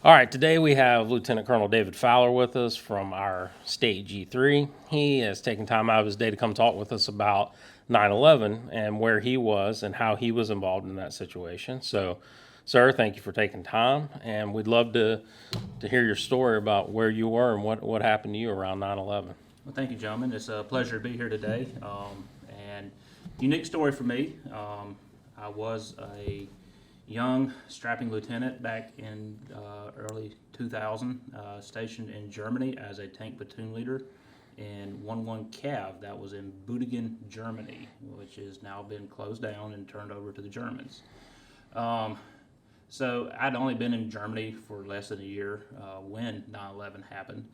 All right, today we have Lieutenant Colonel David Fowler with us from our state G3. He has taken time out of his day to come talk with us about 9/11 and where he was and how he was involved in that situation. So, sir, thank you for taking time, and we'd love to hear your story about where you were and what happened to you around 9/11. Well, thank you, gentlemen. It's a pleasure to be here today. And unique story for me. I was a young strapping lieutenant back in early 2000, stationed in Germany as a tank platoon leader in 11 Cav. That was in Büdingen, Germany, which has now been closed down and turned over to the Germans. So I'd only been in Germany for less than a year when 9/11 happened,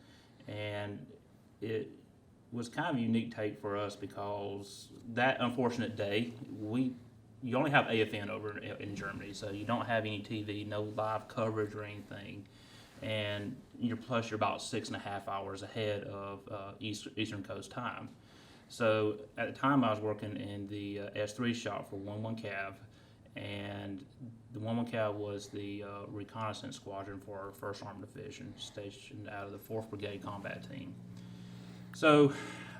and it was kind of a unique take for us because that unfortunate day, you only have AFN over in Germany, so you don't have any TV, no live coverage or anything, and you're about 6.5 hours ahead of Eastern Coast time. So at the time, I was working in the S3 shop for 11 Cav, and the 11 Cav was the reconnaissance squadron for our 1st Armored Division, stationed out of the 4th Brigade Combat Team. So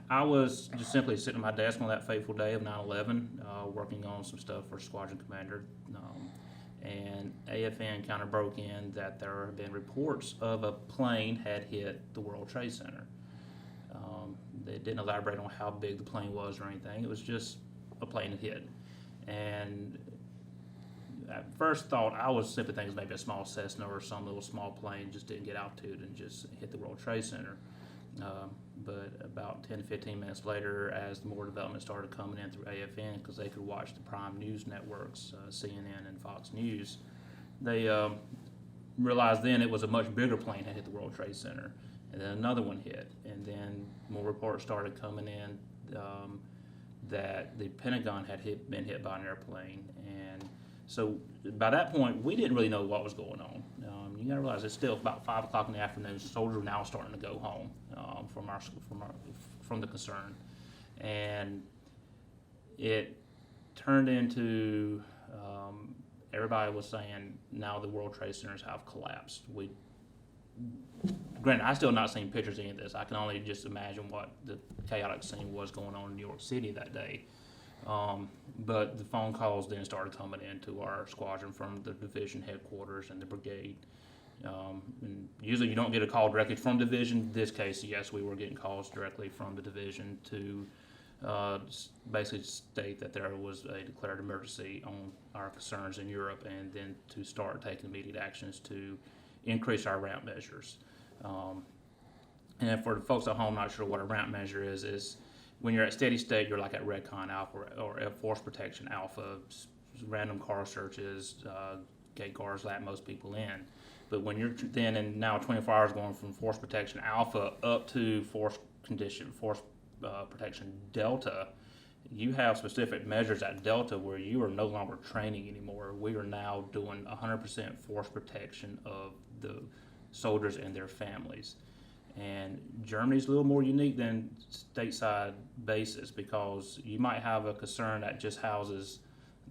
I was just simply sitting at my desk on that fateful day of 9/11, working on some stuff for Squadron Commander, and AFN kind of broke in that there had been reports of a plane had hit the World Trade Center. They didn't elaborate on how big the plane was or anything. It was just a plane had hit. And at first thought, I was simply thinking maybe a small Cessna or some little small plane just didn't get altitude and just hit the World Trade Center. But about 10 to 15 minutes later, as more development started coming in through AFN, because they could watch the prime news networks, CNN and Fox News, they realized then it was a much bigger plane that hit the World Trade Center. And then another one hit. And then more reports started coming in that the Pentagon had been hit by an airplane. And so by that point, we didn't really know what was going on. You got to realize it's still about 5 o'clock in the afternoon. Soldiers are now starting to go home from the concern, and it turned into everybody was saying now the World Trade Centers have collapsed. Granted, I still have not seen pictures of any of this. I can only just imagine what the chaotic scene was going on in New York City that day. But the phone calls then started coming into our squadron from the division headquarters and the brigade. And usually you don't get a call directly from division. In this case, yes, we were getting calls directly from the division to basically state that there was a declared emergency on our concerns in Europe, and then to start taking immediate actions to increase our ramp measures. And for the folks at home not sure what a ramp measure is when you're at steady state, you're like at Redcon Alpha or at Force Protection Alpha, random car searches, gate guards let most people in. But when you're then in now 24 hours going from Force Protection Alpha up to Force Protection Delta, you have specific measures at Delta where you are no longer training anymore. We are now doing 100% force protection of the soldiers and their families. And Germany's a little more unique than stateside bases because you might have a concern that just houses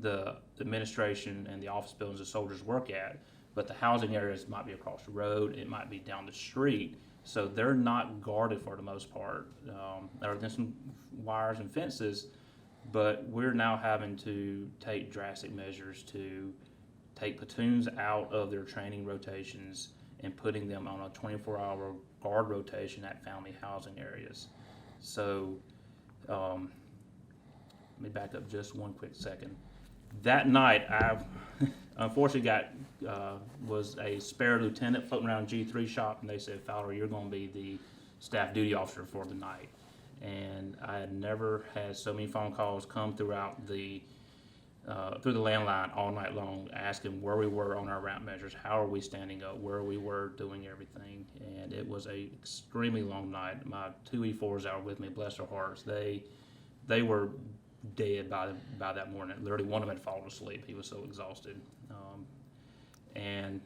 the administration and the office buildings the soldiers work at, but the housing areas might be across the road, it might be down the street, so they're not guarded for the most part. There are some wires and fences, but we're now having to take drastic measures to take platoons out of their training rotations and putting them on a 24-hour guard rotation at family housing areas. So let me back up just one quick second. That night, I unfortunately was a spare lieutenant floating around G3 shop, and they said, Fowler, you're going to be the staff duty officer for the night. And I had never had so many phone calls come throughout through the landline all night long, asking where we were on our ramp measures, how are we standing up, where we were doing everything. And it was a extremely long night. My two E4s that were with me, bless their hearts, they were dead by that morning. Literally, one of them had fallen asleep. He was so exhausted. And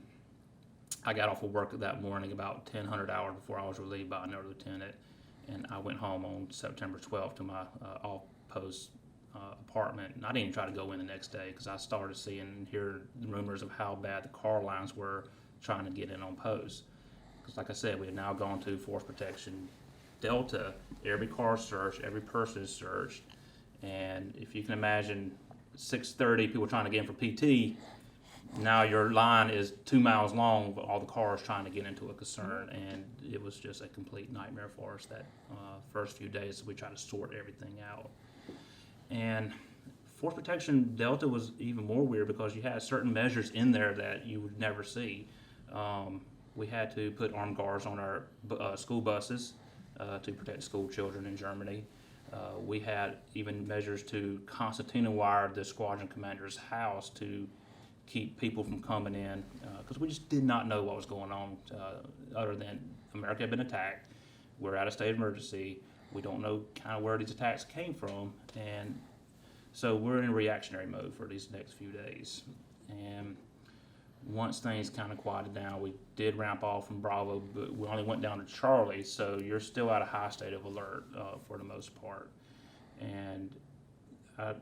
I got off of work that morning about 1,000 hours before I was relieved by another lieutenant, and I went home on September 12th to my off-post apartment. And I didn't even try to go in the next day because I started seeing and hearing rumors of how bad the car lines were trying to get in on post. Because like I said, we have now gone to force protection Delta. Every car is searched, every person is searched. And if you can imagine 6:30 people trying to get in for PT, now your line is 2 miles long with all the cars trying to get into a concern. And it was just a complete nightmare for us that first few days we tried to sort everything out. And force protection Delta was even more weird because you had certain measures in there that you would never see. We had to put armed guards on our school buses to protect school children in Germany. We had even measures to concertina wire the squadron commander's house to keep people from coming in because we just did not know what was going on other than America had been attacked. We're at a state of emergency. We don't know kind of where these attacks came from, and so we're in reactionary mode for these next few days. And once things kind of quieted down, we did ramp off from Bravo, but we only went down to Charlie, so you're still at a high state of alert for the most part. And I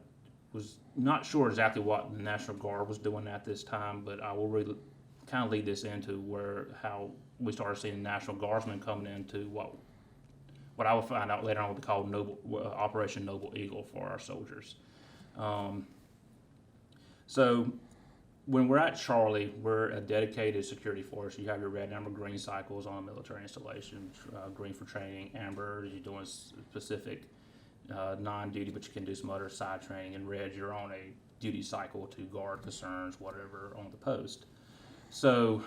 was not sure exactly what the National Guard was doing at this time, but I will really kind of lead this into how we started seeing National Guardsmen coming into what I will find out later on would be called Operation Noble Eagle for our soldiers. So when we're at Charlie, we're a dedicated security force. You have your red, amber, green cycles on a military installation, green for training, amber, you're doing specific non-duty, but you can do some other side training, and red, you're on a duty cycle to guard concerns, whatever, on the post. So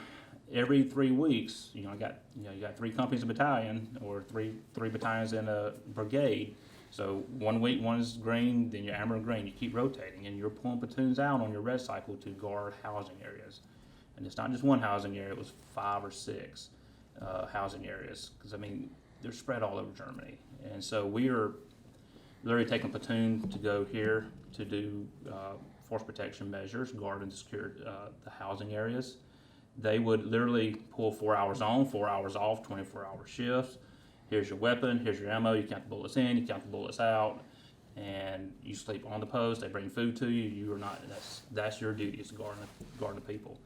every 3 weeks, you got 3 companies a battalion, or three battalions in a brigade. So 1 week one is green, then you're amber and green. You keep rotating, and you're pulling platoons out on your red cycle to guard housing areas. And it's not just one housing area; it was 5 or 6 housing areas. Because I mean, they're spread all over Germany, and so we are literally taking a platoon to go here to do force protection measures, guard and secure the housing areas. They would literally pull 4 hours on, 4 hours off, 24-hour shifts. Here's your weapon, here's your ammo, you count the bullets in, you count the bullets out, and you sleep on the post, they bring food to you, you are not, that's your duty, is guarding the people.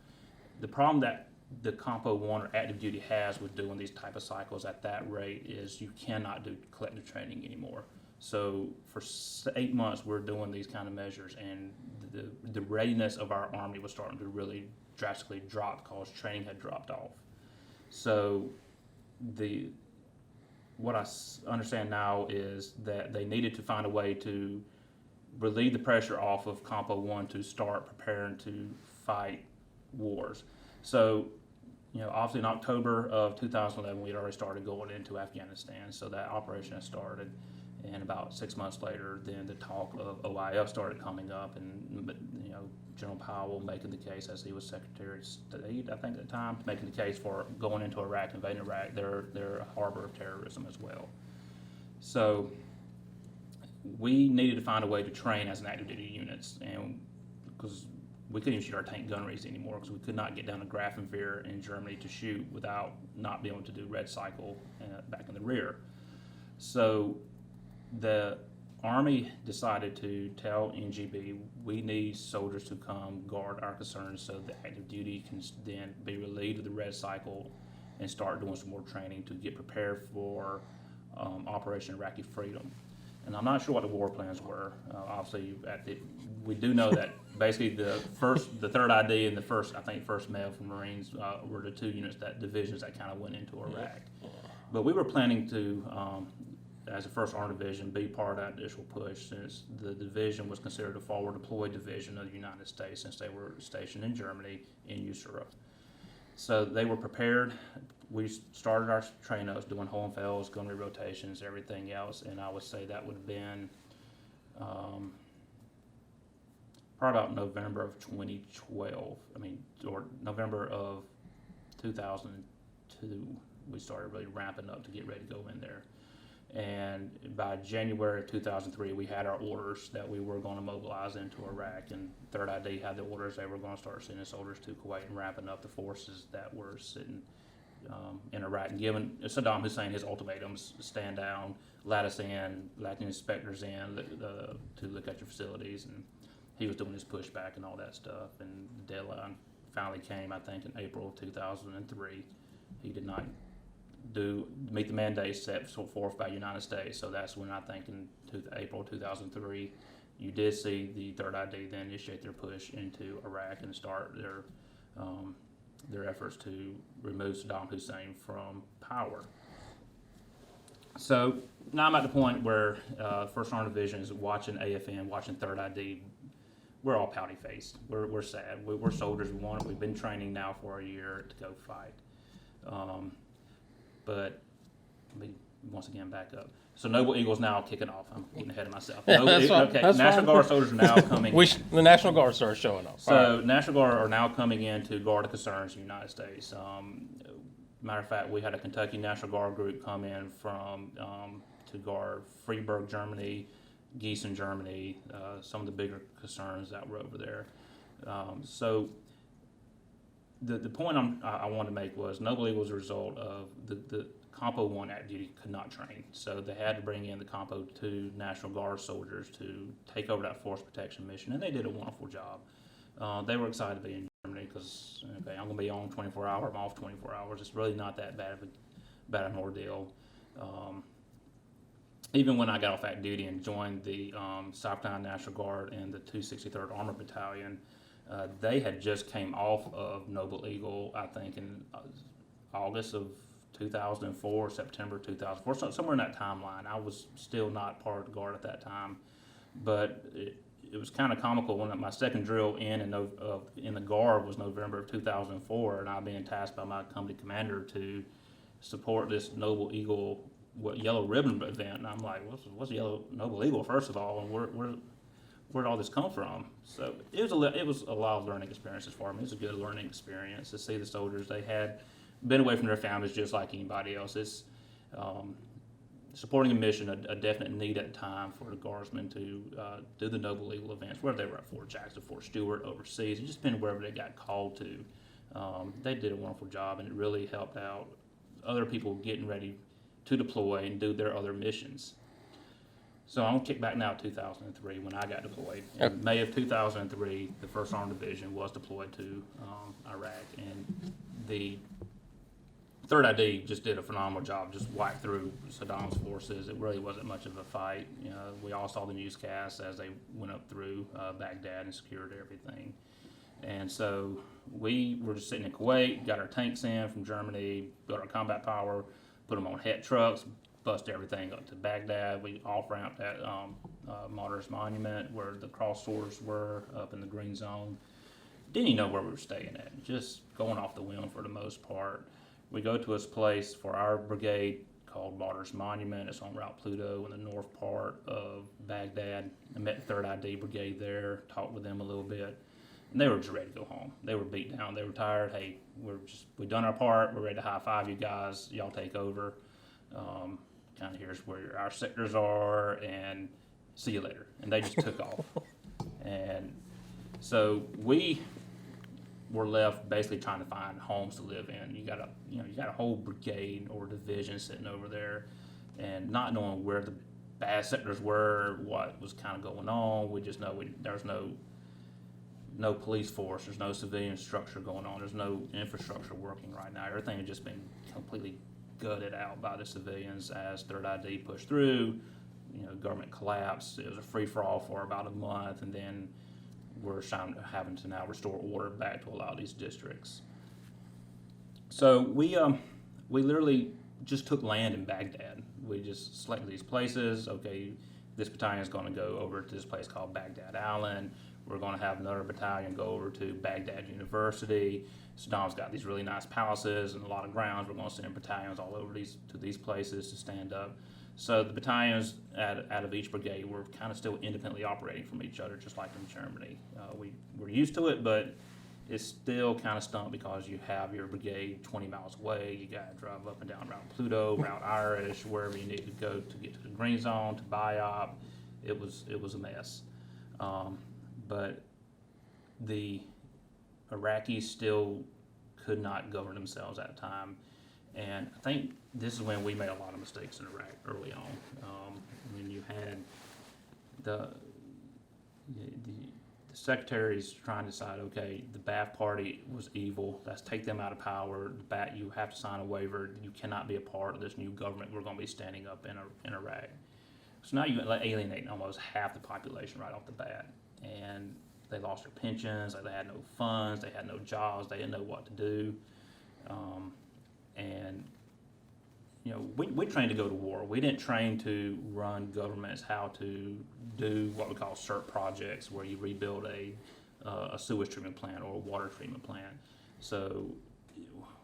The problem that the Compo 1 or active duty has with doing these type of cycles at that rate is you cannot do collective training anymore. So for 8 months we're doing these kind of measures, and the readiness of our Army was starting to really drastically drop because training had dropped off. So what I understand now is that they needed to find a way to relieve the pressure off of Compo 1 to start preparing to fight wars. So, obviously in October of 2011, we had already started going into Afghanistan, so that operation had started. And about 6 months later, then the talk of OIF started coming up, and General Powell making the case, as he was Secretary of State, I think at the time, making the case for going into Iraq, invading Iraq. They're a harbor of terrorism as well. So we needed to find a way to train as an active duty units, and because we couldn't even shoot our tank gunneries anymore because we could not get down to Grafenwehr in Germany to shoot without not being able to do red cycle back in the rear. So the Army decided to tell NGB, we need soldiers to come guard our concerns so the active duty can then be relieved of the red cycle and start doing some more training to get prepared for Operation Iraqi Freedom. And I'm not sure what the war plans were. Obviously, we do know that basically the third ID and the first mail from Marines were the 2 divisions that kind of went into Iraq. But we were planning to, as a 1st Armored Division, be part of that initial push, since the division was considered a forward deployed division of the United States, since they were stationed in Germany in Usera. So they were prepared. We started our training notes, doing Hohenfelds, gunnery rotations, everything else, and I would say that would have been probably about November of 2012. Or November of 2002, we started really ramping up to get ready to go in there. And by January of 2003, we had our orders that we were going to mobilize into Iraq, and 3rd ID had the orders they were going to start sending soldiers to Kuwait and ramping up the forces that were sitting in Iraq, and giving Saddam Hussein his ultimatums: stand down, let us in, let the inspectors in to look at your facilities. And he was doing his pushback and all that stuff, and the deadline finally came, I think, in April of 2003. He did not meet the mandate set forth by the United States. So that's when I think in April 2003, you did see the Third ID then initiate their push into Iraq and start their efforts to remove Saddam Hussein from power. So now I'm at the point where First Armored Division is watching AFN, watching Third ID. We're all pouty faced. We're sad. We're soldiers. We've been training now for a year to go fight. But let me once again back up. So Noble Eagle's now kicking off. I'm getting ahead of myself. That's National fine. Guard soldiers are now coming. The National Guard starts showing up. So National Guard are now coming in to guard the concerns in the United States. Matter of fact, we had a Kentucky National Guard group come in from to guard Freiburg, Germany, Gießen, Germany, some of the bigger concerns that were over there. So the point I wanted to make was Noble Eagle was a result of the Compo 1 active duty could not train. So they had to bring in the Compo 2 National Guard soldiers to take over that force protection mission, and they did a wonderful job. They were excited to be in Germany because, okay, I'm going to be on 24 hours, I'm off 24 hours. It's really not that bad of an ordeal. Even when I got off active duty and joined the South Carolina National Guard and the 263rd Armored Battalion, they had just came off of Noble Eagle, I think, in August of 2004, September 2004, somewhere in that timeline. I was still not part of the Guard at that time, but it was kind of comical when my second drill in the Guard was November of 2004, and I being tasked by my company commander to support this Noble Eagle Yellow Ribbon event, and I'm like, what's Noble Eagle, first of all, and where'd all this come from? So it was a lot of learning experiences for me. It was a good learning experience to see the soldiers. They had been away from their families just like anybody else. It's supporting a mission, a definite need at the time for the Guardsmen to do the Noble Eagle events, whether they were at Fort Jackson, Fort Stewart, overseas, just been wherever they got called to. They did a wonderful job, and it really helped out other people getting ready to deploy and do their other missions. So I'm going to kick back now to 2003 when I got deployed. In May of 2003, the 1st Armored Division was deployed to Iraq, and the 3rd ID just did a phenomenal job, just whacked through Saddam's forces. It really wasn't much of a fight. You know, we all saw the newscasts as they went up through Baghdad and secured everything. And so we were just sitting in Kuwait, got our tanks in from Germany, built our combat power, put them on het trucks, bust everything up to Baghdad. We off-ramped at Martyrs Monument where the cross swords were up in the green zone. Didn't even know where we were staying at, just going off the whim for the most part. We go to this place for our brigade called Martyrs Monument. It's on Route Pluto in the north part of Baghdad. I met the 3rd ID Brigade there, talked with them a little bit, and they were just ready to go home. They were beat down. They were tired. Hey, we've done our part. We're ready to high-five you guys. Y'all take over. Kind of here's where our sectors are, and see you later. And they just took off. And so we were left basically trying to find homes to live in. You got a whole brigade or division sitting over there, and not knowing where the bad sectors were, what was kind of going on. We just know there's no police force, there's no civilian structure going on, there's no infrastructure working right now. Everything had just been completely gutted out by the civilians as 3rd ID pushed through. You know, government collapsed. It was a free-for-all for about a month, and then we're having to now restore order back to a lot of these districts. So we literally just took land in Baghdad. We just selected these places. Okay, this battalion is going to go over to this place called Baghdad Island. We're going to have another battalion go over to Baghdad University. Saddam's got these really nice palaces and a lot of grounds. We're going to send battalions all over these places to stand up. So the battalions out of each brigade were kind of still independently operating from each other, just like in Germany. We're used to it, but it's still kind of stumped because you have your brigade 20 miles away. You got to drive up and down Route Pluto, Route Irish, wherever you need to go to get to the green zone, to BIOP. It was a mess. But the Iraqis still could not govern themselves at the time. And I think this is when we made a lot of mistakes in Iraq early on. When you had the secretary's trying to decide, okay, the Ba'ath Party was evil. Let's take them out of power. You have to sign a waiver. You cannot be a part of this new government we're going to be standing up in Iraq. So now you alienate almost half the population right off the bat. And they lost their pensions. They had no funds. They had no jobs. They didn't know what to do. And you know, we trained to go to war. We didn't train to run governments, how to do what we call CERT projects, where you rebuild a sewage treatment plant or a water treatment plant. So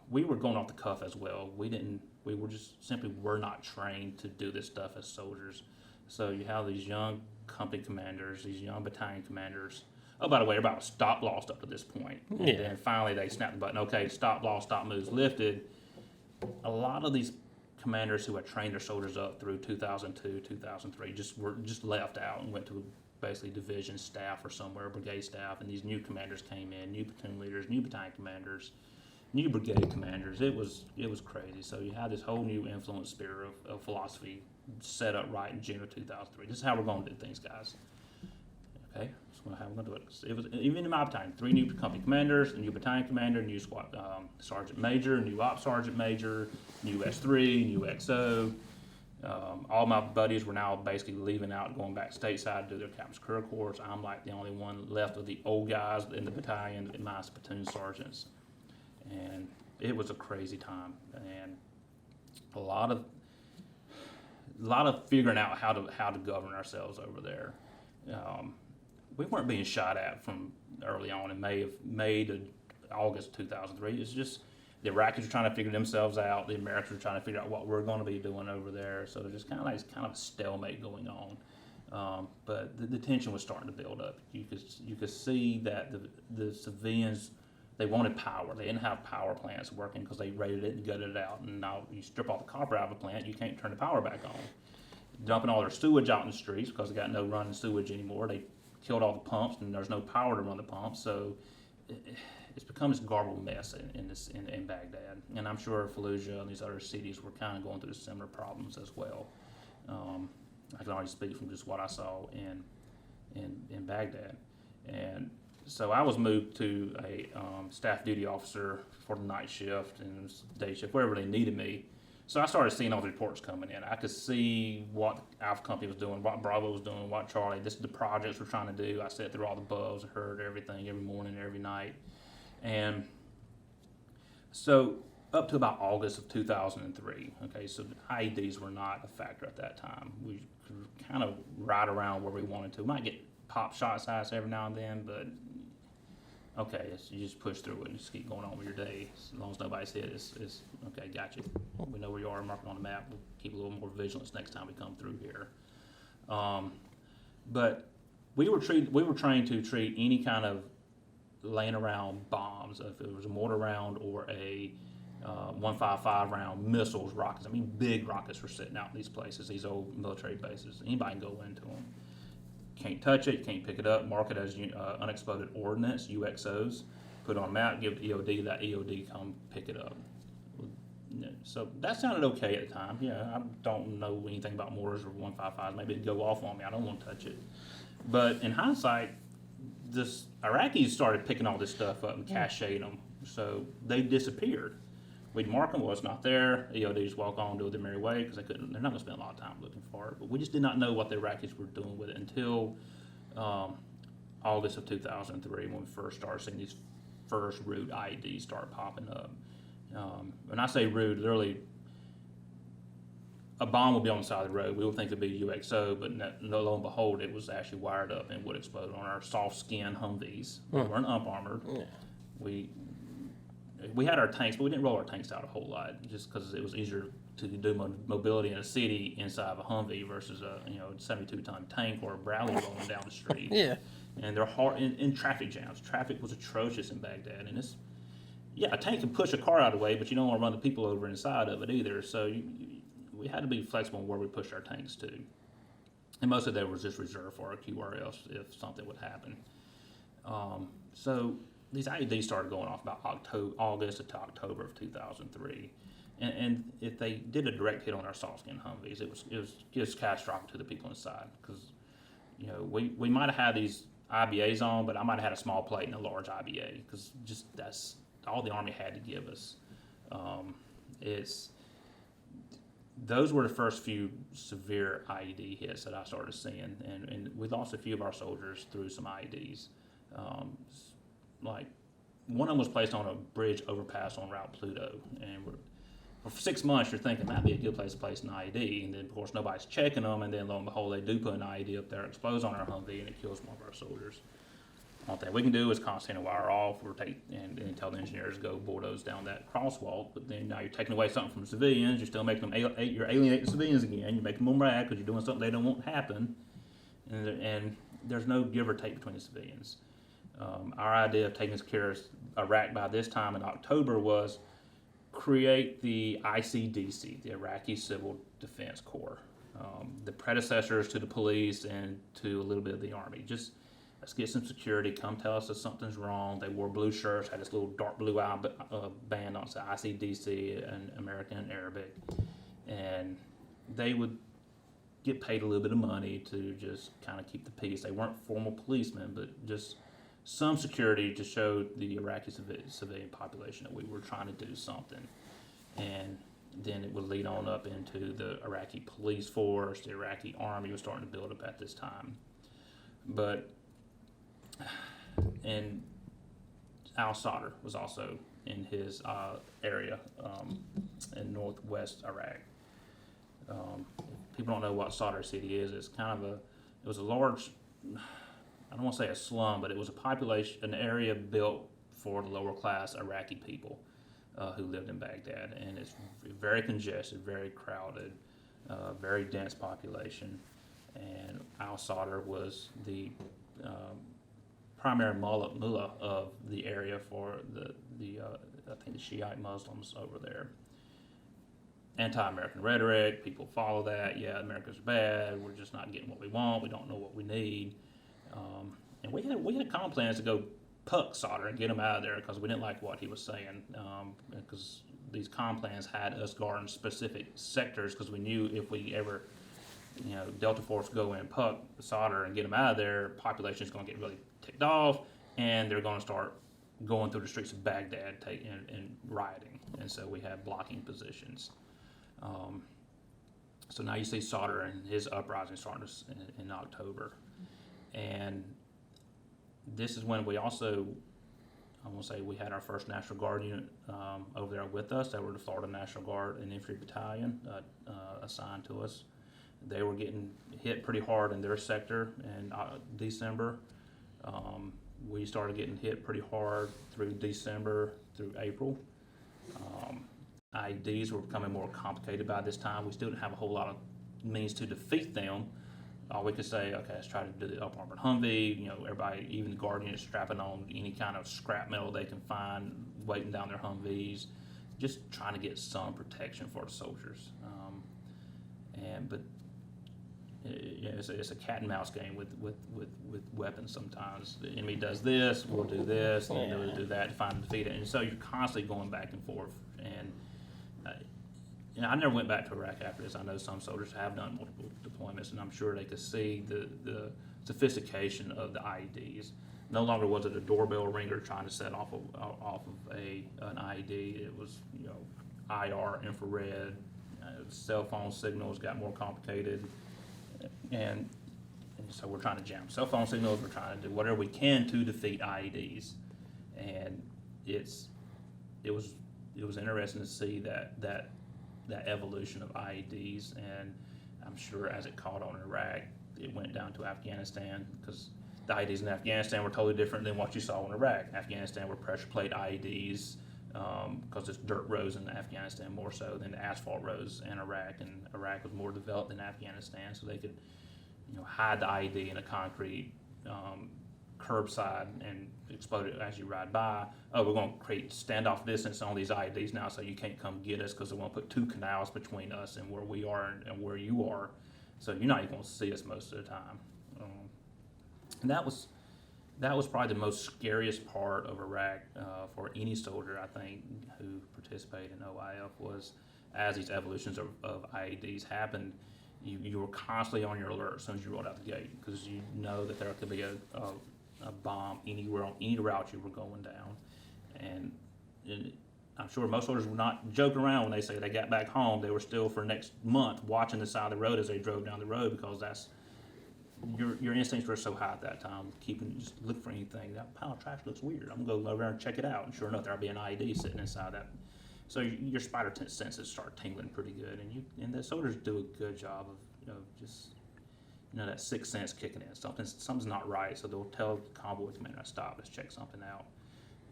we were going off the cuff as well. We were just simply were not trained to do this stuff as soldiers. So you have these young company commanders, these young battalion commanders. Oh, by the way, everybody was stop lost up to this point. And Yeah. then finally they snapped the button. Okay, stop lost, stop moves lifted. A lot of these commanders who had trained their soldiers up through 2002, 2003 just left out and went to basically division staff or somewhere, brigade staff, and these new commanders came in, new platoon leaders, new battalion commanders, new brigade commanders. It was crazy. So you had this whole new influence sphere of philosophy set up right in June of 2003. This is how we're going to do things, guys. Okay, that's how we're going to do it. It was even in my battalion, 3 new company commanders, a new battalion commander, new squad sergeant major, new op sergeant major, new S3, new XO. All my buddies were now basically leaving out and going back stateside to do their captain's career course. I'm like the only one left of the old guys in the battalion, my platoon sergeants. And it was a crazy time, and a lot of figuring out how to govern ourselves over there. We weren't being shot at from early on in May to August 2003. It's just the Iraqis were trying to figure themselves out. The Americans were trying to figure out what we're going to be doing over there. So there's just kind of a stalemate going on. But the tension was starting to build up. You could see that the civilians, they wanted power. They didn't have power plants working because they raided it and gutted it out. And now you strip all the copper out of a plant, you can't turn the power back on. Dumping all their sewage out in the streets because they got no running sewage anymore. They killed all the pumps, and there's no power to run the pumps. So it's become this garbled mess in Baghdad. And I'm sure Fallujah and these other cities were kind of going through similar problems as well. I can only speak from just what I saw in Baghdad. And so I was moved to a staff duty officer for the night shift and day shift, wherever they needed me. So I started seeing all the reports coming in. I could see what Alpha Company was doing, what Bravo was doing, what Charlie. This is the projects we're trying to do. I sat through all the buzz, I heard everything every morning, every night. And so up to about August of 2003, okay, so IEDs were not a factor at that time. We could kind of ride around where we wanted to. We might get pop shot size every now and then, but okay, you just push through it and just keep going on with your day. As long as nobody's hit, it's okay, got you. We know where you are, mark it on the map. We'll keep a little more vigilance next time we come through here. But we were trained to treat any kind of laying around bombs, if it was a mortar round or a 155 round missiles, rockets. I mean, big rockets were sitting out in these places, these old military bases. Anybody can go into them. Can't touch it, can't pick it up, mark it as unexploded ordnance, UXOs, put it on a map, give it to EOD, that EOD come pick it up. So that sounded okay at the time. Yeah, I don't know anything about mortars or 155s. Maybe it'd go off on me. I don't want to touch it. But in hindsight, this Iraqis started picking all this stuff up and caching them. So they disappeared. We'd mark them, well, it's not there. EODs walk on, do it their merry way, because they're not going to spend a lot of time looking for it. But we just did not know what the Iraqis were doing with it until August of 2003, when we first started seeing these first root IEDs start popping up. When I say root, literally, a bomb would be on the side of the road. We would think it'd be UXO, but lo and behold, it was actually wired up and would explode on our soft skin Humvees. We weren't up armored. Yeah. We had our tanks, but we didn't roll our tanks out a whole lot, just because it was easier to do mobility in a city inside of a Humvee versus a 72-ton tank or a Bradley rolling down the street. Yeah. And they're hard in traffic jams. Traffic was atrocious in Baghdad, and a tank can push a car out of the way, but you don't want to run the people over inside of it either. So we had to be flexible in where we pushed our tanks to, and most of that was just reserved for our QRFs if something would happen. So these IEDs started going off about August to October of 2003, and if they did a direct hit on our soft skin Humvees, it was just catastrophic to the people inside, because we might have had these IBAs on, but I might have had a small plate and a large IBA because just that's all the Army had to give us. It's those were the first few severe IED hits that I started seeing, and we lost a few of our soldiers through some IEDs. Like one of them was placed on a bridge overpass on Route Pluto, and for 6 months you're thinking that'd be a good place to place an IED, and then of course nobody's checking them, and then lo and behold they do put an IED up there, explodes on our Humvee, and it kills one of our soldiers. All thing we can do is constantly wire off or and tell the engineers to go bulldoze down that crosswalk. But then now you're taking away something from civilians. You're still making them you're alienating civilians again. You're making them mad because you're doing something they don't want happen. And there's no give or take between the civilians. Our idea of taking care of Iraq by this time in October was create the ICDC, the Iraqi Civil Defense Corps, the predecessors to the police and to a little bit of the Army. Just let's get some security. Come tell us if something's wrong. They wore blue shirts, had this little dark blue band on, said ICDC and American and Arabic, and they would get paid a little bit of money to just kind of keep the peace. They weren't formal policemen, but just some security to show the Iraqi civilian population that we were trying to do something. And then it would lead on up into the Iraqi police force. The Iraqi army was starting to build up at this time. But and Al Sadr was also in his area in northwest Iraq. People don't know what Sadr City is. It's kind of it was a large, I don't want to say a slum, but it was an area built for the lower class Iraqi people who lived in Baghdad. And it's very congested, very crowded, very dense population. And Al Sadr was the primary mullah of the area for the I think the Shiite Muslims over there. Anti-American rhetoric, people follow that. Yeah, America's bad. We're just not getting what we want. We don't know what we need. And we had common plans to go puck Sadr and get him out of there because we didn't like what he was saying. Because these common plans had us guarding specific sectors because we knew if we ever, Delta Force go in, puck Sadr and get him out of there, population is going to get really ticked off, and they're going to start going through the streets of Baghdad and rioting. And so we had blocking positions. So now you see Sadr and his uprising starting in October. And this is when we also, I want to say, we had our first National Guard unit over there with us. They were the Florida National Guard and Infantry Battalion assigned to us. They were getting hit pretty hard in their sector in December. We started getting hit pretty hard through December through April. IEDs were becoming more complicated by this time. We still didn't have a whole lot of means to defeat them. All we could say, okay, let's try to do the up-armored Humvee. Everybody, even the Guard units, strapping on any kind of scrap metal they can find, weighting down their Humvees, just trying to get some protection for the soldiers. But it's a cat and mouse game with weapons. Sometimes the enemy does this, we'll do this, and then we'll do that to find and defeat it. And so you're constantly going back and forth. And I never went back to Iraq after this. I know some soldiers have done multiple deployments, and I'm sure they could see the sophistication of the IEDs. No longer was it a doorbell ringer trying to set off of an IED. It was IR, infrared, cell phone signals got more complicated, and so we're trying to jam cell phone signals. We're trying to do whatever we can to defeat IEDs, and it was interesting to see that evolution of IEDs, and I'm sure as it caught on in Iraq, it went down to Afghanistan because the IEDs in Afghanistan were totally different than what you saw in Iraq. Afghanistan were pressure plate IEDs because it's dirt roads in Afghanistan more so than the asphalt roads in Iraq, and Iraq was more developed than Afghanistan, so they could hide the IED in a concrete curbside and explode it as you ride by. Oh, we're going to create standoff distance on these IEDs now so you can't come get us because they want to put 2 canals between us and where we are and where you are. So you're not even going to see us most of the time. And that was probably the most scariest part of Iraq for any soldier, I think, who participated in OIF was as these evolutions of IEDs happened, you were constantly on your alert as soon as you rolled out the gate because you know that there could be a a bomb anywhere on any route you were going down. And I'm sure most soldiers were not joking around when they say they got back home. They were still for next month watching the side of the road as they drove down the road, because that's your instincts were so high at that time, just look for anything. That pile of trash looks weird. I'm gonna go over there and check it out. And sure enough, there'll be an IED sitting inside that. So your spider senses start tingling pretty good, and the soldiers do a good job of just that sixth sense kicking in. Something's not right, so they'll tell the convoy commander, "Stop, let's check something out."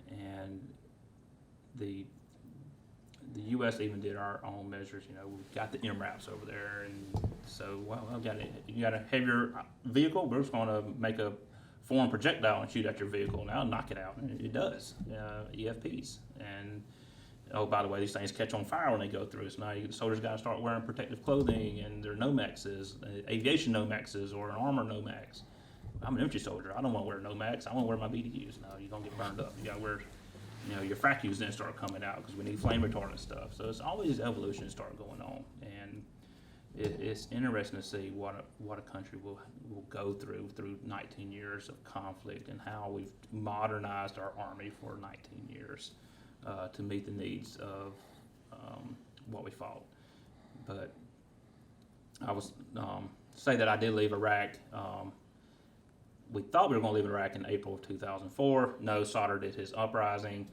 And the U.S. even did our own measures. We've got the MRAPs over there, and so you got a heavier vehicle. We're just going to make a foreign projectile and shoot at your vehicle. Now knock it out. And it does. EFPs. And oh, by the way, these things catch on fire when they go through. So now the soldiers got to start wearing protective clothing and their Nomexes, aviation Nomexes or an armor Nomex. I'm an infantry soldier. I don't want to wear Nomex. I want to wear my BDUs. No, you're gonna get burned up. You got to wear. Your fractures then start coming out because we need flame retardant stuff. So it's always evolution start going on, and it's interesting to see what a country will go through 19 years of conflict, and how we've modernized our army for 19 years to meet the needs of what we fought. But I was say that I did leave Iraq. We thought we were going to leave Iraq in April of 2004. No, Sauter did his uprising.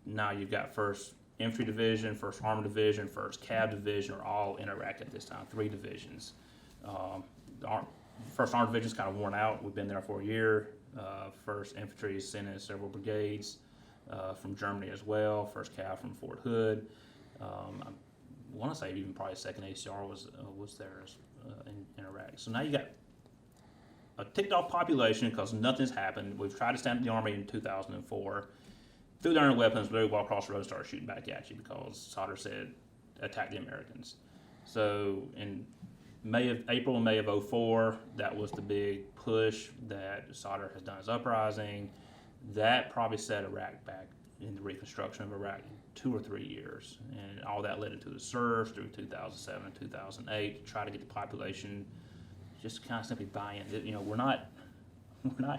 Now you've got 1st Infantry Division, 1st Armored Division, 1st Cav Division are all in Iraq at this time, 3 divisions. The 1st Armored Division is kind of worn out. We've been there for a year. 1st Infantry is sent in several brigades from Germany as well. 1st Cav from Fort Hood. I want to say even probably 2nd ACR was there in Iraq. So now you got a ticked off population because nothing's happened. We've tried to stand up the army in 2004. Threw their own weapons, literally walked across the road and started shooting back at you because Sauter said, attack the Americans. So in April and May of 2004, that was the big push that Sauter has done his uprising. That probably set Iraq back in the reconstruction of Iraq 2 or 3 years. And all that led into the surge through 2007 and 2008 to try to get the population just kind of simply buy in. We're not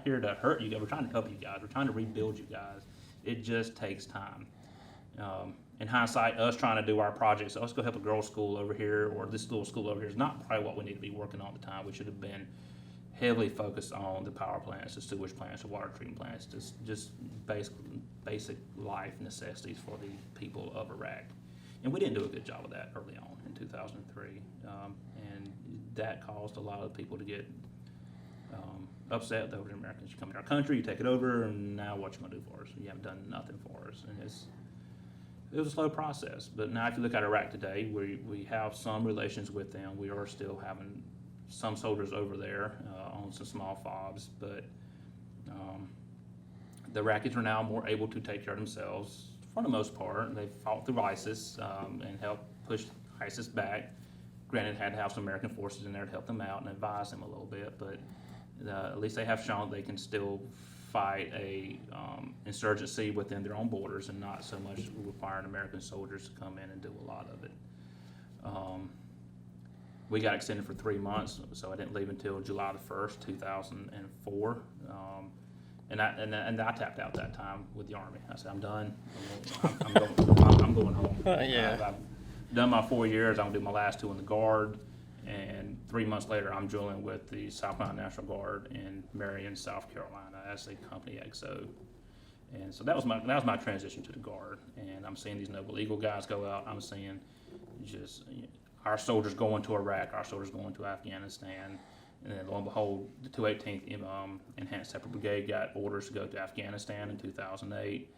here to hurt you guys. We're trying to help you guys. We're trying to rebuild you guys. It just takes time. In hindsight, us trying to do our projects, let's go help a girls' school over here, or this little school over here, is not probably what we need to be working on at the time. We should have been heavily focused on the power plants, the sewage plants, the water treatment plants, just basic life necessities for the people of Iraq. And we didn't do a good job of that early on in 2003. And that caused a lot of people to get upset over the Americans. You come in our country, you take it over, and now what you gonna do for us? You haven't done nothing for us. And it was a slow process. But now if you look at Iraq today, we have some relations with them. We are still having some soldiers over there on some small FOBs, but the Iraqis are now more able to take care of themselves for the most part. They fought through ISIS and helped push ISIS back. Granted, had to have some American forces in there to help them out and advise them a little bit, but at least they have shown they can still fight a insurgency within their own borders and not so much requiring American soldiers to come in and do a lot of it. We got extended for 3 months, so I didn't leave until July the 1st, 2004. And I tapped out that time with the Army. I said, I'm done. I'm going home. Yeah. I've done my 4 years. I'm going to do my last 2 in the Guard. And 3 months later, I'm drilling with the South Carolina National Guard in Marion, South Carolina, as a company XO. And so that was my transition to the Guard. And I'm seeing these Noble Eagle guys go out. I'm seeing just our soldiers going to Iraq, our soldiers going to Afghanistan. And then lo and behold, the 218th Enhanced Separate Brigade got orders to go to Afghanistan in 2008.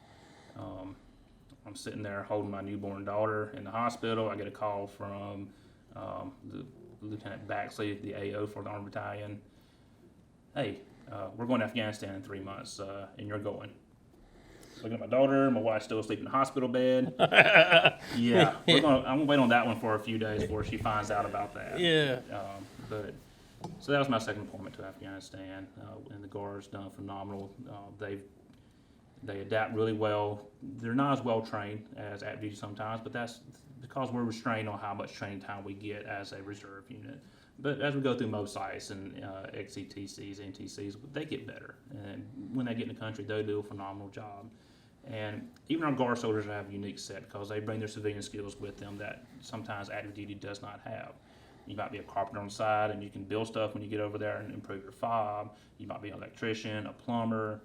I'm sitting there holding my newborn daughter in the hospital. I get a call from the Lieutenant Baxley, the AO for the Armored Battalion. Hey, we're going to Afghanistan in 3 months, and you're going. Looking at my daughter, my wife's still asleep in the hospital bed. Yeah, I'm gonna wait on that one for a few days before she finds out about that. Yeah. So that was my second appointment to Afghanistan, and the Guard's done phenomenal. They adapt really well. They're not as well trained as active duty sometimes, but that's because we're restrained on how much training time we get as a reserve unit. But as we go through MOSITEs and XCTCs, NTCs, they get better. And when they get in the country, they do a phenomenal job. And even our Guard soldiers have a unique set because they bring their civilian skills with them that sometimes active duty does not have. You might be a carpenter on the side and you can build stuff when you get over there and improve your fob. You might be an electrician, a plumber,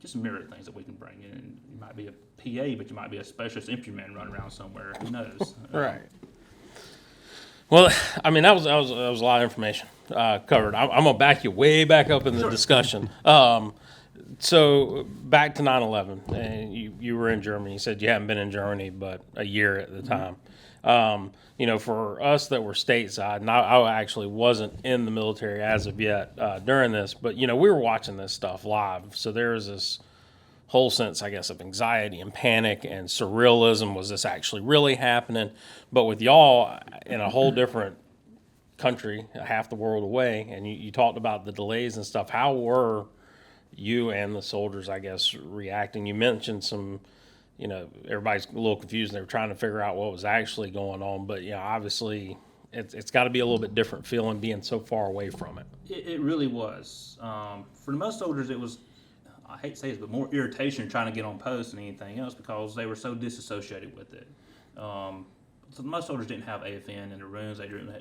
just myriad things that we can bring in. You might be a PA, but you might be a specialist infantryman running around somewhere. Who knows? Right. Well, I mean, that was a lot of information covered. I'm gonna back you way back up in the discussion. So back to 9/11, and you were in Germany. You said you hadn't been in Germany but a year at the time. For us that were stateside, and I actually wasn't in the military as of yet during this, but we were watching this stuff live. So there was this whole sense, I guess, of anxiety and panic and surrealism. Was this actually really happening? But with y'all in a whole different country, half the world away, and you talked about the delays and stuff. How were you and the soldiers, I guess, reacting? You mentioned some, everybody's a little confused. They were trying to figure out what was actually going on. But, obviously it's got to be a little bit different feeling being so far away from it. It really was. For most soldiers, it was, I hate to say this, but more irritation trying to get on post than anything else because they were so disassociated with it. So most soldiers didn't have AFN in their rooms. They didn't,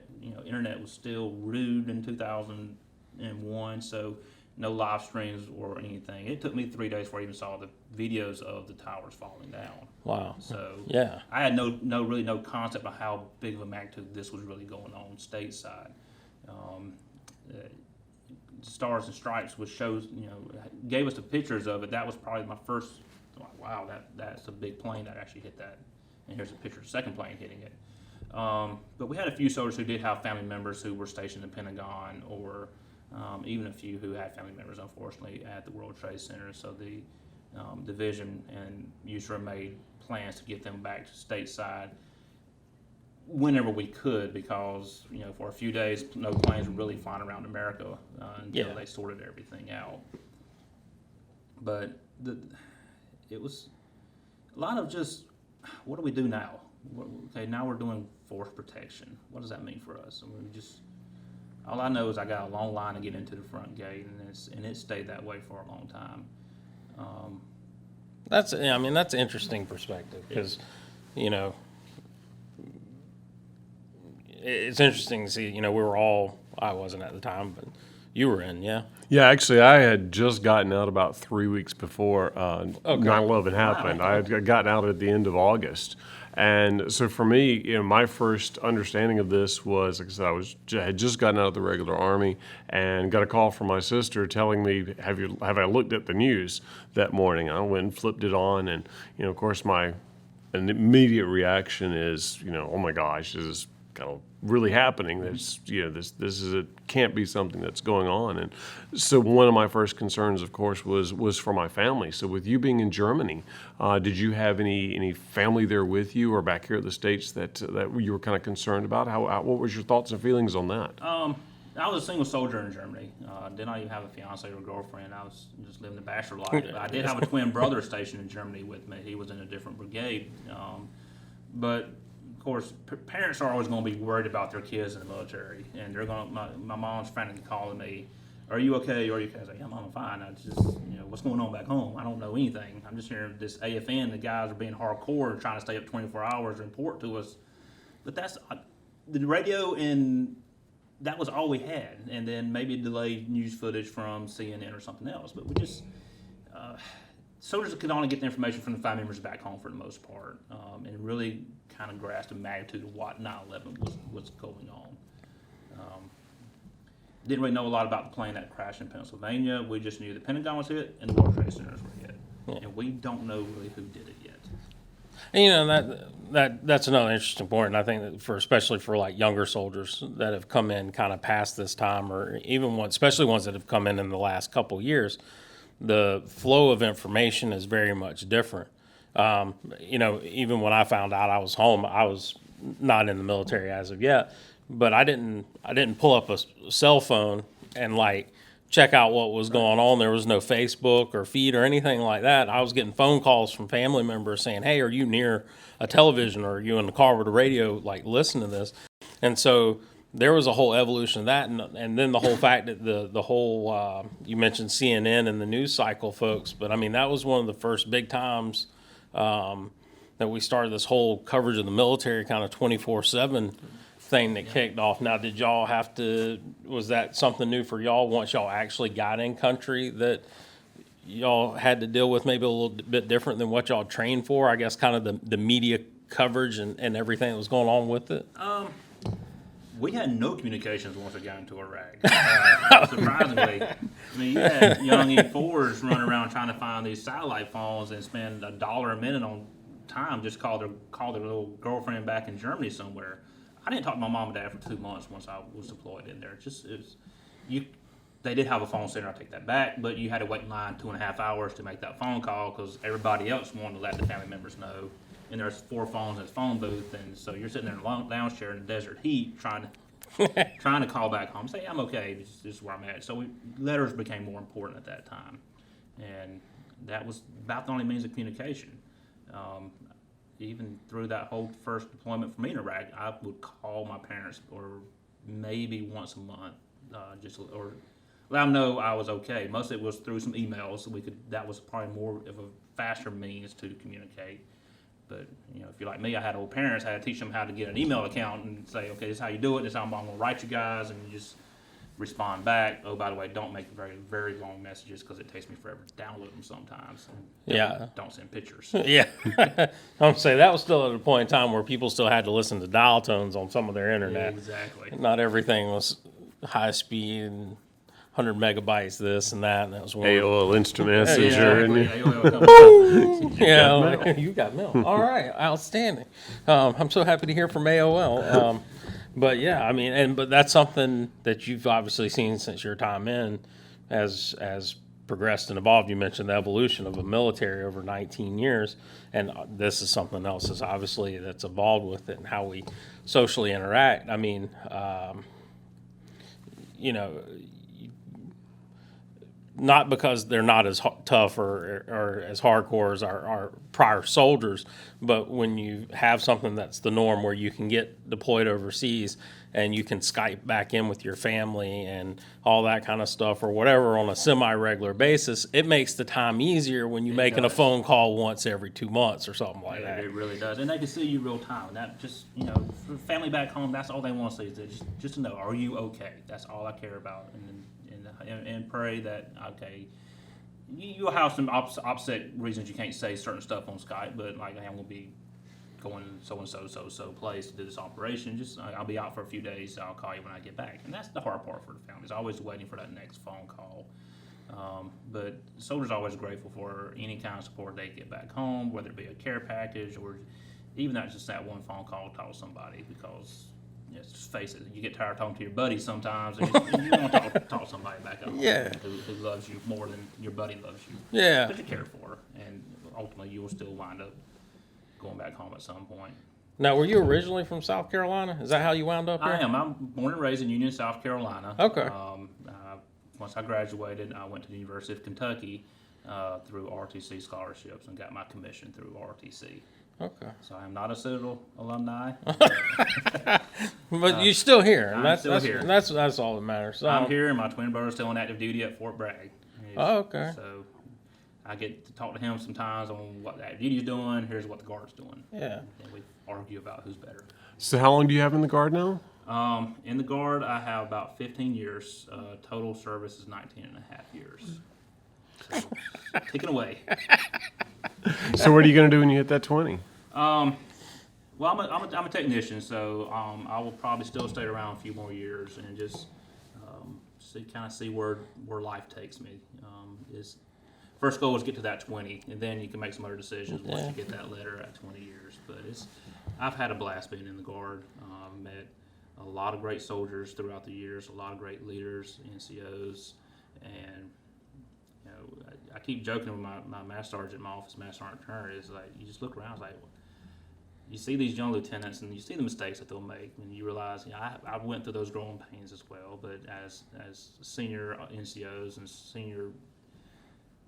internet was still rude in 2001, so no live streams or anything. It took me 3 days before I even saw the videos of the towers falling down. Wow. So yeah, I had no concept of how big of a magnitude this was really going on stateside. Stars and Stripes, which shows, gave us the pictures of it. That was probably my first, wow, that's a big plane that actually hit that. And here's a picture of the second plane hitting it. But we had a few soldiers who did have family members who were stationed in the Pentagon, or even a few who had family members, unfortunately, at the World Trade Center. So the division and USARA made plans to get them back to stateside whenever we could, because for a few days no planes were really flying around America until they sorted everything out. But it was a lot of just, what do we do now? Okay, now we're doing force protection. What does that mean for us? I mean, all I know is I got a long line to get into the front gate, and it stayed that way for a long time. That's an interesting perspective because it's interesting to see, we were all, I wasn't at the time, but you were in, yeah? Yeah, actually, I had just gotten out about 3 weeks before 9/11 happened. Wow. I had gotten out at the end of August. And so for me, my first understanding of this was, like I said, I had just gotten out of the regular Army and got a call from my sister telling me, have I looked at the news that morning? I went and flipped it on, and, of course, my immediate reaction is, oh my gosh, this is kind of really happening. This can't be something that's going on. And so one of my first concerns, of course, was for my family. So with you being in Germany, did you have any family there with you or back here at the States that you were kind of concerned about? What was your thoughts and feelings on that? I was a single soldier in Germany. Did not even have a fiance or girlfriend. I was just living the bachelor life. I did have a twin brother stationed in Germany with me. He was in a different brigade. But of course, parents are always going to be worried about their kids in the military, and they're going to. My mom's frantically calling me, "Are you okay? Are you okay?" I was like, "Yeah, Mom, I'm fine. I just, what's going on back home? I don't know anything. I'm just hearing this AFN. The guys are being hardcore and trying to stay up 24 hours and report to us." But that's the radio, and that was all we had. And then maybe delayed news footage from CNN or something else. But we just. Soldiers could only get the information from the family members back home for the most part, and really kind of grasp the magnitude of what 9/11 was going on. Didn't really know a lot about the plane that crashed in Pennsylvania. We just knew the Pentagon was hit and the World Trade Centers were hit, and we don't know really who did it yet. And that's another interesting point, and I think that especially for like younger soldiers that have come in kind of past this time, or even especially ones that have come in the last couple of years. The flow of information is very much different. Even when I found out I was home, I was not in the military as of yet, but I didn't pull up a cell phone and check out what was going on. There was no Facebook or feed or anything like that. I was getting phone calls from family members saying, "Hey, are you near a television, or are you in the car with a radio, listen to this?" And so there was a whole evolution of that, and then the whole fact that the whole you mentioned CNN and the news cycle, folks, but I mean that was one of the first big times that we started this whole coverage of the military kind of 24/7 thing that kicked off. Now, did y'all have to? Was that something new for y'all once y'all actually got in country that y'all had to deal with maybe a little bit different than what y'all trained for? I guess kind of the media coverage and everything that was going on with it. We had no communications once we got into Iraq. Surprisingly, I mean, you had young E4s running around trying to find these satellite phones and spend $1 a minute on time just call their little girlfriend back in Germany somewhere. I didn't talk to my mom and dad for 2 months once I was deployed in there. They did have a phone center. I take that back, but you had to wait in line 2.5 hours to make that phone call because everybody else wanted to let the family members know. And there's 4 phones in this phone booth, and so you're sitting there in a lounge chair in the desert heat trying to call back home, say I'm okay, this is where I'm at. So letters became more important at that time, and that was about the only means of communication. Even through that whole first deployment for me in Iraq, I would call my parents or maybe once a month, or let them know I was okay. Most of it was through some emails. That was probably more of a faster means to communicate. But if you're like me, I had old parents. I had to teach them how to get an email account and say, okay, this is how you do it. This is how I'm going to write you guys, and you just respond back. Oh, by the way, don't make very, very long messages because it takes me forever to download them sometimes. And Yeah. Don't send pictures. Yeah, I'm saying that was still at a point in time where people still had to listen to dial tones on some of their internet. Exactly. Not everything was high speed and 100 megabytes, this and that. And that was one. AOL Instant Messenger. Exactly. Yeah, you got mail. All right, outstanding. I'm so happy to hear from AOL. But yeah, I mean, but that's something that you've obviously seen since your time in, as progressed and evolved. You mentioned the evolution of a military over 19 years, and this is something else that's obviously that's evolved with it and how we socially interact. I mean, not because they're not as tough or as hardcore as our prior soldiers, but when you have something that's the norm where you can get deployed overseas and you can Skype back in with your family and all that kind of stuff or whatever on a semi-regular basis, it makes the time easier when you're making a phone call once every 2 months or something like that. It really does. And they can see you real time. And that just, for family back home, that's all they want to see is just to know, are you okay? That's all I care about. And pray that, okay, you'll have some opposite reasons you can't say certain stuff on Skype, but like, hey, I'm going to be going so place to do this operation. I'll be out for a few days, so I'll call you when I get back. And that's the hard part for the family, is always waiting for that next phone call. But soldiers are always grateful for any kind of support they get back home, whether it be a care package or even not just that one phone call to talk to somebody, because just face it, you get tired of talking to your buddy sometimes, and you want to talk to somebody back home who loves you more than your buddy loves you. Yeah. That you care for, and ultimately you will still wind up going back home at some point. Now, were you originally from South Carolina? Is that how you wound up here? I am. I'm born and raised in Union, South Carolina. Okay. Once I graduated, I went to the University of Kentucky through ROTC scholarships and got my commission through ROTC. Okay. So I am not a Citadel alumni. But you're still here. And I'm still here. That's all that matters. So, I'm here, and my twin brother's still on active duty at Fort Bragg. okay. So I get to talk to him sometimes on what the active duty's doing. Here's what the Guard's doing. Yeah. And we argue about who's better. So how long do you have in the Guard now? In the Guard, I have about 15 years. Total service is 19 and a half years. So, ticking away. So what are you going to do when you hit that 20? Well, I'm a technician, so I will probably still stay around a few more years and just see where life takes me. First goal is get to that 20, and then you can make some other decisions once you get that letter at 20 years. But I've had a blast being in the Guard. Met a lot of great soldiers throughout the years, a lot of great leaders, NCOs, and I keep joking with my master sergeant in my office, Master Sergeant Turner, is like, you just look around, it's like, you see these young lieutenants and you see the mistakes that they'll make, and you realize, I went through those growing pains as well, but as senior NCOs and senior,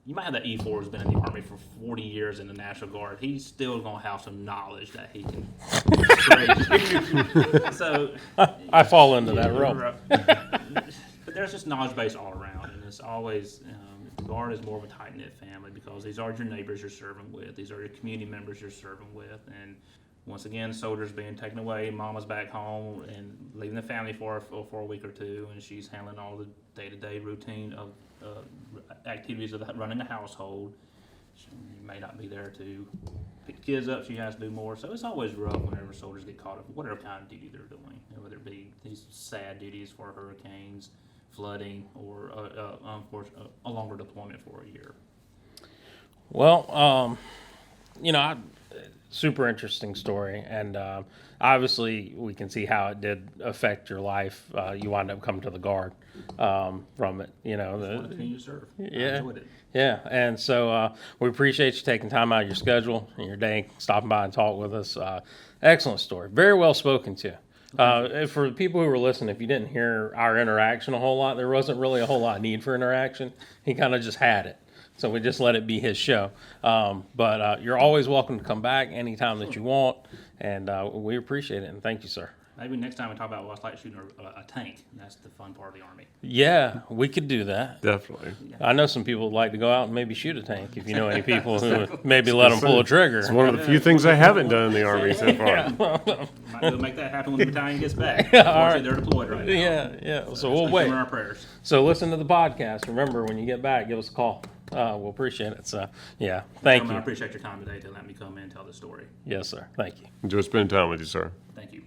you might have that E4 who's been in the Army for 40 years in the National Guard, he's still going to have some knowledge that he can So I fall into that yeah, realm. but there's just knowledge base all around, and it's always the Guard is more of a tight knit family because these are your neighbors you're serving with, these are your community members you're serving with, and once again, soldiers being taken away, mama's back home and leaving the family for a week or two, and she's handling all the day-to-day routine of activities of running the household. She may not be there to pick the kids up. She has to do more. So it's always rough whenever soldiers get caught up, whatever kind of duty they're doing, whether it be these sad duties for hurricanes, flooding, or a longer deployment for a year. Well, super interesting story, and obviously we can see how it did affect your life. You wound up coming to the Guard from it. I want to continue to serve. I Yeah. enjoyed it. Yeah, and so we appreciate you taking time out of your schedule and your day, stopping by and talk with us. Excellent story. Very well spoken to. For the people who were listening, if you didn't hear our interaction a whole lot, there wasn't really a whole lot of need for interaction. He kind of just had it. So we just let it be his show. But you're always welcome to come back anytime that you want, and we appreciate it, and thank you, sir. Maybe next time we talk about what's like shooting a tank. That's the fun part of the Army. Yeah, we could do that. Definitely. I know some people would like to go out and maybe shoot a tank, if you know any people who would maybe let them pull a trigger. It's one of the few things I haven't done in the Army so far. Might be able to make that happen when the battalion gets back. Unfortunately, they're deployed right now. Yeah. So we'll Keep wait. them in our prayers. So listen to the podcast. Remember, when you get back, give us a call. We'll appreciate it. So, yeah, thank Gentlemen, I you. appreciate your time today to let me come in and tell the story. Yes, sir. Thank you. Enjoy spending time with you, sir. Thank you.